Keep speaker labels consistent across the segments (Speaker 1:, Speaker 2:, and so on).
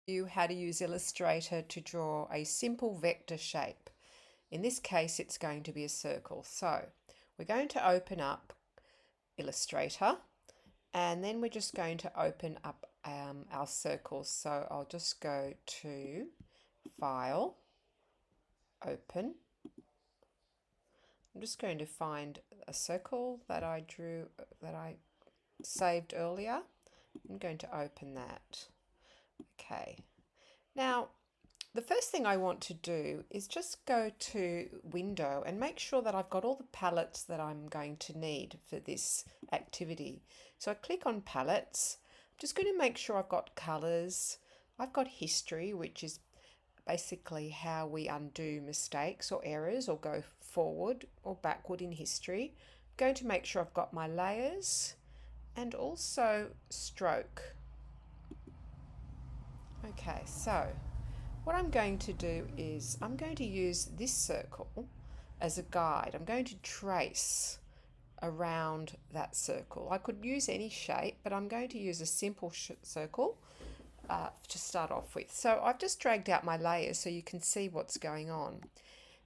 Speaker 1: You how to use Illustrator to draw a simple vector shape. In this case, it's going to be a circle. So we're going to open up Illustrator and then we're just going to open up our circles. So I'll just go to File, Open. I'm just going to find a circle that I saved earlier. I'm going to open that. Okay. Now, the first thing I want to do is just go to Window and make sure that I've got all the palettes that I'm going to need for this activity. So I click on Palettes. I'm just going to make sure I've got Colors. I've got History, which is basically how we undo mistakes or errors or go forward or backward in history. I'm going to make sure I've got my layers and also Stroke. Okay, so what I'm going to do is I'm going to use this circle as a guide. I'm going to trace around that circle. I could use any shape, but I'm going to use a simple circle to start off with. So I've just dragged out my layers so you can see what's going on.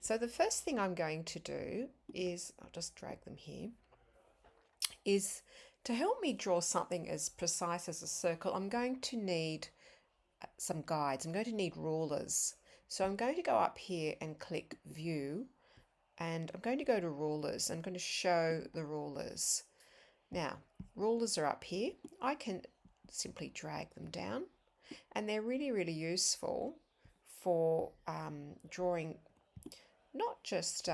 Speaker 1: So the first thing I'm going to do is, I'll just drag them here, is to help me draw something as precise as a circle, I'm going to need some guides. I'm going to need rulers. So I'm going to go up here and click View, and I'm going to go to Rulers. I'm going to show the rulers. Now, rulers are up here. I can simply drag them down, and they're really useful for drawing not just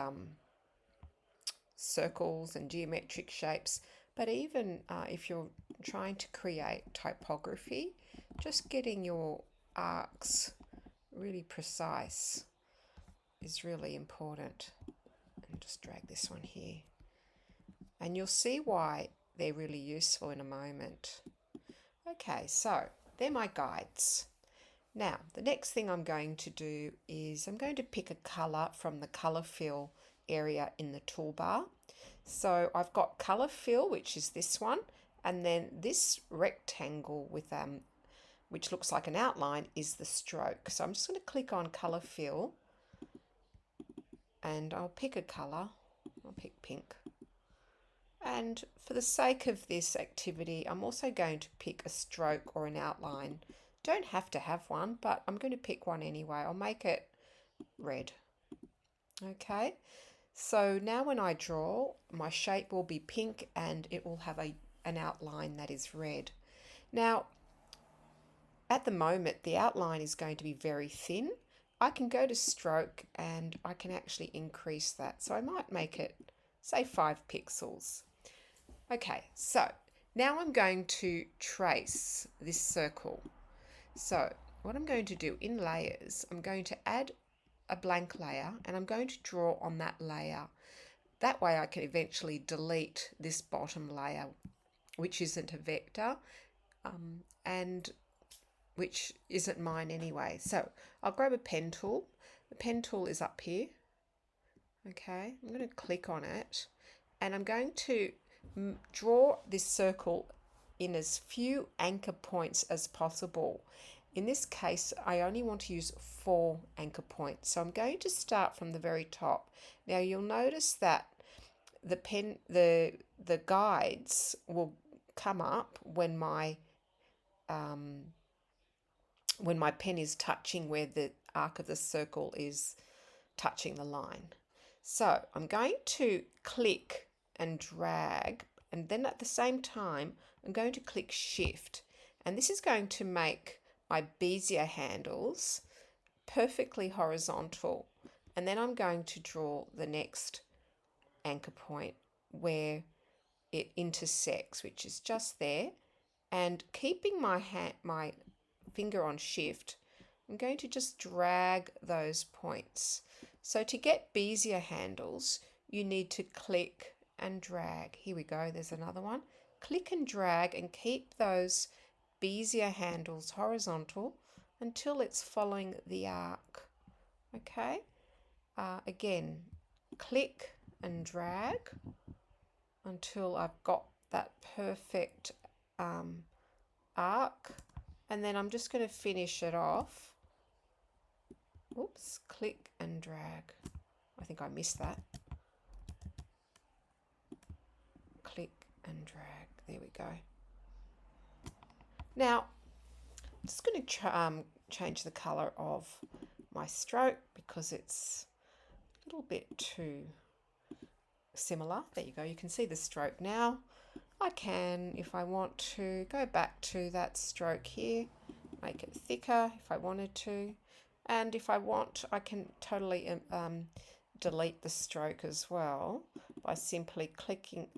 Speaker 1: circles and geometric shapes, but even if you're trying to create typography, just getting your arcs really precise is really important. And just drag this one here. And you'll see why they're really useful in a moment. Okay, so they're my guides. Now, the next thing I'm going to do is I'm going to pick a colour from the colour fill area in the toolbar. So I've got colour fill, which is this one, and then this rectangle with which looks like an outline is the stroke. So I'm just going to click on colour fill and I'll pick a colour. I'll pick pink. And for the sake of this activity, I'm also going to pick a stroke or an outline. Don't have to have one, but I'm going to pick one anyway. I'll make it red. Okay, so now when I draw, my shape will be pink and it will have an outline that is red. Now, at the moment, the outline is going to be very thin. I can go to stroke and I can actually increase that. So I might make it, say, 5 pixels. Okay, so now I'm going to trace this circle. So what I'm going to do in layers, I'm going to add a blank layer and I'm going to draw on that layer. That way I can eventually delete this bottom layer, which isn't a vector and which isn't mine anyway. So I'll grab a pen tool. The pen tool is up here. Okay, I'm going to click on it and I'm going to draw this circle in as few anchor points as possible. In this case, I only want to use 4 anchor points. So I'm going to start from the very top. Now you'll notice that the guides will come up when my pen is touching where the arc of the circle is touching the line. So I'm going to click and drag, and then at the same time I'm going to click Shift, and this is going to make my bezier handles perfectly horizontal, and then I'm going to draw the next anchor point where it intersects, which is just there, and keeping my finger on Shift, I'm going to just drag those points. So to get bezier handles, you need to click and drag. Here we go, there's another one. Click and drag and keep those bezier handles horizontal until it's following the arc. Okay, again, click and drag until I've got that perfect arc, And then I'm just going to finish it off. Oops, click and drag. I think I missed that. Click and drag. There we go. Now, I'm just going to change the color of my stroke because it's a little bit too similar. There you go. You can see the stroke now. I can, if I want to, go back to that stroke here, make it thicker if I wanted to. And if I want, I can totally delete the stroke as well by simply clicking,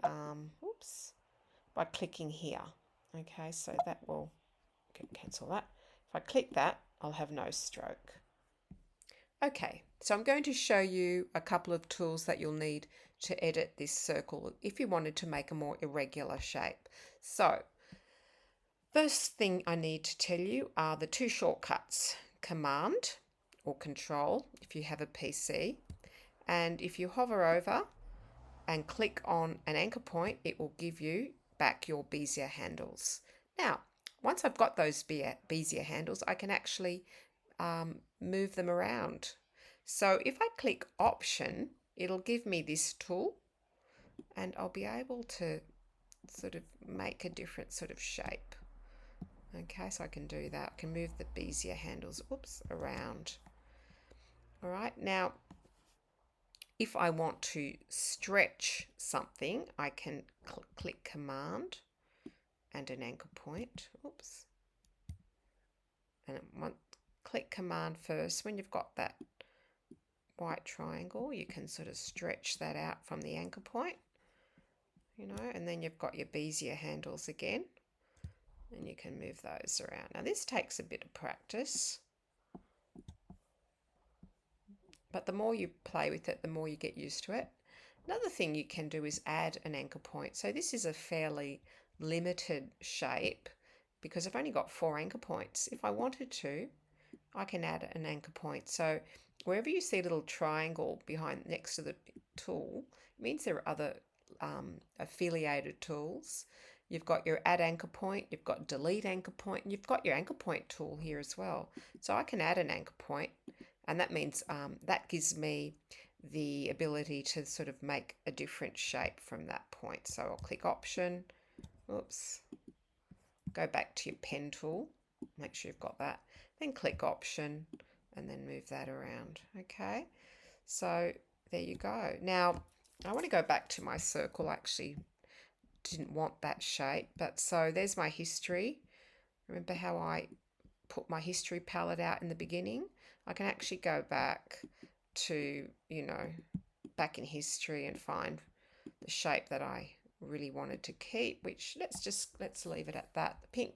Speaker 1: by clicking here. Okay, so that will cancel that. If I click that, I'll have no stroke. Okay, so I'm going to show you a couple of tools that you'll need to edit this circle if you wanted to make a more irregular shape. So, first thing I need to tell you are the two shortcuts, Command or Control if you have a PC, and if you hover over and click on an anchor point, it will give you back your Bezier handles. Now, once I've got those Bezier handles, I can actually move them around. So if I click Option, it'll give me this tool and I'll be able to sort of make a different sort of shape. Okay, so I can do that. I can move the Bezier handles, around. All right, now if I want to stretch something, I can click Command and an anchor point. And click Command first. When you've got that white triangle, you can sort of stretch that out from the anchor point, and then you've got your Bezier handles again, and you can move those around. Now this takes a bit of practice, but the more you play with it, the more you get used to it. Another thing you can do is add an anchor point. So this is a fairly limited shape because I've only got 4 anchor points. If I wanted to, I can add an anchor point. So wherever you see a little triangle next to the tool, it means there are other affiliated tools. You've got your add anchor point, you've got delete anchor point, and you've got your anchor point tool here as well. So I can add an anchor point, and that means that gives me the ability to sort of make a different shape from that point. So I'll click Option, go back to your pen tool, make sure you've got that, then click Option and then move that around. Okay, so there you go. Now I want to go back to my circle. I actually didn't want that shape, but so there's my history. Remember how I put my history palette out in the beginning? I can actually go back to, back in history and find the shape that I really wanted to keep, which let's leave it at that. The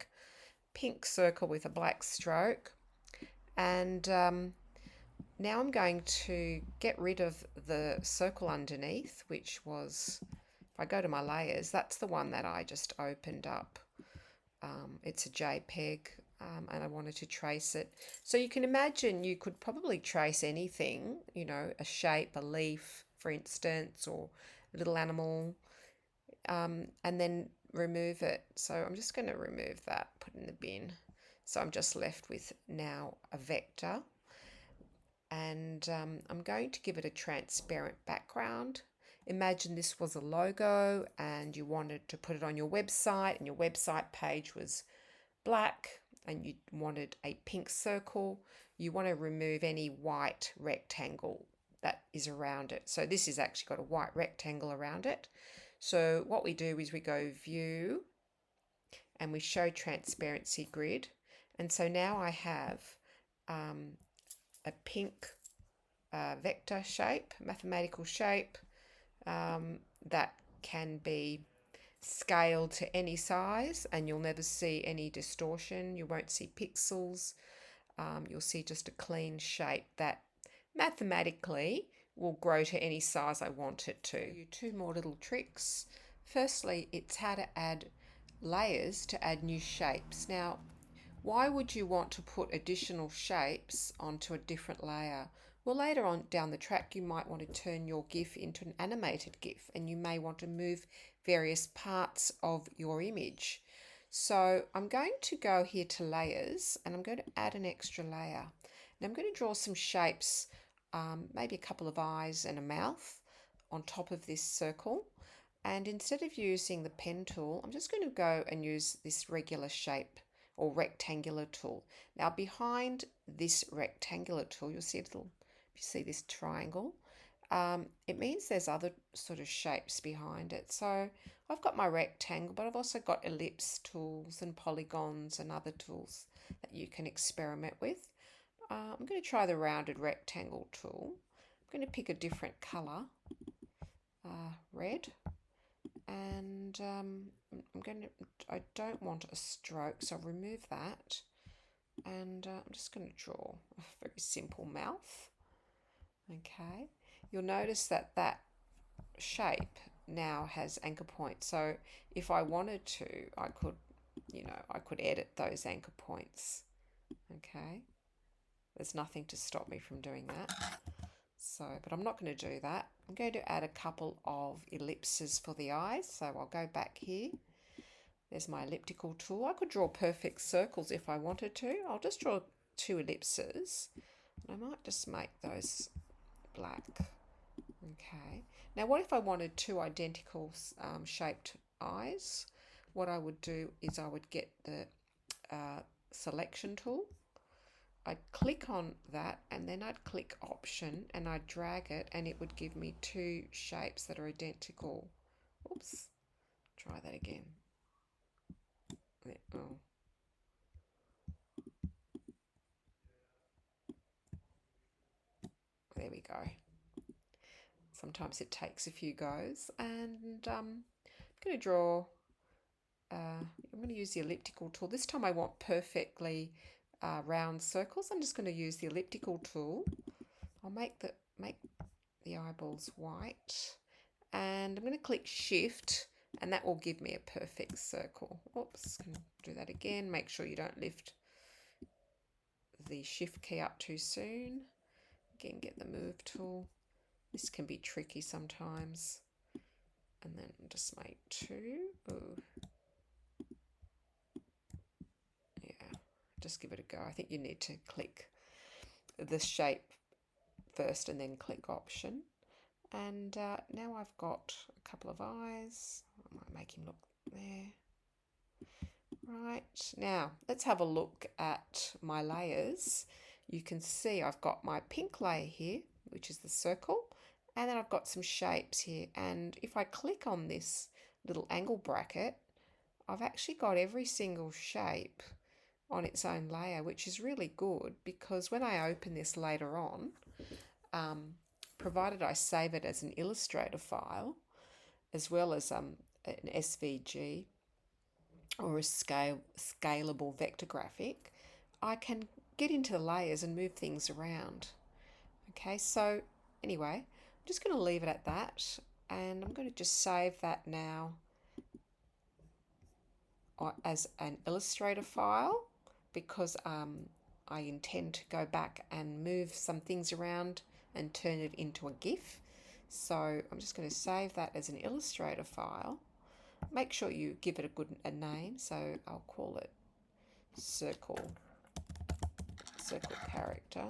Speaker 1: pink circle with a black stroke. And now I'm going to get rid of the circle underneath, which was, if I go to my layers, that's the one that I just opened up. It's a JPEG, and I wanted to trace it. So you can imagine you could probably trace anything, a shape, a leaf, for instance, or a little animal, and then remove it. So I'm just going to remove that, put it in the bin. So I'm just left with now a vector, and I'm going to give it a transparent background. Imagine this was a logo and you wanted to put it on your website, and your website page was black and you wanted a pink circle. You want to remove any white rectangle that is around it. So this has actually got a white rectangle around it. So what we do is we go View and we show Transparency Grid. And so now I have a pink vector shape, mathematical shape, that can be scaled to any size, and you'll never see any distortion. You won't see pixels. You'll see just a clean shape that mathematically will grow to any size I want it to. 2 more little tricks. Firstly, it's how to add layers to add new shapes. Now, why would you want to put additional shapes onto a different layer? Well, later on down the track, you might want to turn your GIF into an animated GIF, and you may want to move various parts of your image. So I'm going to go here to layers and I'm going to add an extra layer. Now I'm going to draw some shapes, maybe a couple of eyes and a mouth on top of this circle. And instead of using the pen tool, I'm just going to go and use this regular shape or rectangular tool. Now behind this rectangular tool, you'll see a little, if you see this triangle, it means there's other sort of shapes behind it. So I've got my rectangle, but I've also got ellipse tools and polygons and other tools that you can experiment with. I'm going to try the rounded rectangle tool. I'm going to pick a different colour, red, and I don't want a stroke, so I'll remove that. And I'm just going to draw a very simple mouth. Okay, you'll notice that that shape now has anchor points. So if I wanted to, I could, I could edit those anchor points. Okay, there's nothing to stop me from doing that. So, but I'm not going to do that. I'm going to add a couple of ellipses for the eyes. So I'll go back here. There's my elliptical tool. I could draw perfect circles if I wanted to. I'll just draw 2 ellipses. And I might just make those black. Okay. Now what if I wanted 2 identical shaped eyes? What I would do is I would get the selection tool. I'd click on that and then I'd click option and I'd drag it and it would give me 2 shapes that are identical. Oops, try that again. Oh. There we go. Sometimes it takes a few goes, and I'm going to draw, I'm going to use the elliptical tool. This time I want perfectly round circles. I'm just going to use the elliptical tool. I'll make the eyeballs white, and I'm going to click shift and that will give me a perfect circle. Oops, can do that again. Make sure you don't lift the shift key up too soon. Again, get the move tool. This can be tricky sometimes. And then just make 2. Ooh. Yeah, just give it a go. I think you need to click the shape first and then click option. And now I've got a couple of eyes. I might make him look there. Right, now let's have a look at my layers. You can see I've got my pink layer here, which is the circle, and then I've got some shapes here. And if I click on this little angle bracket, I've actually got every single shape on its own layer, which is really good because when I open this later on, provided I save it as an Illustrator file, as well as an SVG, or a scalable vector graphic, I can get into the layers and move things around. Okay, so anyway, I'm just going to leave it at that, and I'm going to just save that now as an Illustrator file because I intend to go back and move some things around and turn it into a GIF. So I'm just going to save that as an Illustrator file. Make sure you give it a name, so I'll call it circle character.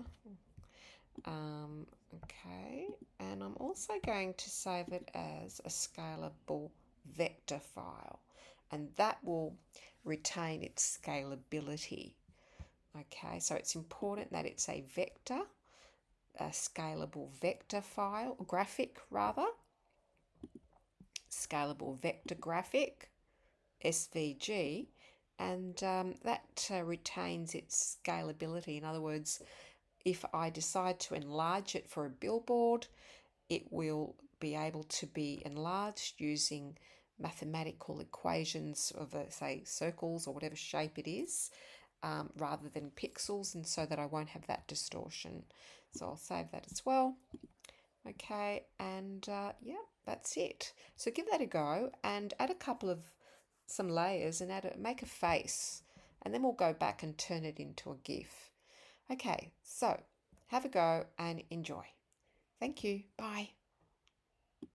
Speaker 1: Okay, and I'm also going to save it as a scalable vector file, and that will retain its scalability. Okay, so it's important that it's a vector, a scalable vector file, graphic rather, scalable vector graphic, SVG, and that retains its scalability. In other words, if I decide to enlarge it for a billboard, it will be able to be enlarged using mathematical equations of, say, circles or whatever shape it is, rather than pixels, and so that I won't have that distortion. So I'll save that as well. Okay, and yeah, that's it. So give that a go and add a couple of some layers and make a face, and then we'll go back and turn it into a GIF. Okay, so have a go and enjoy. Thank you. Bye.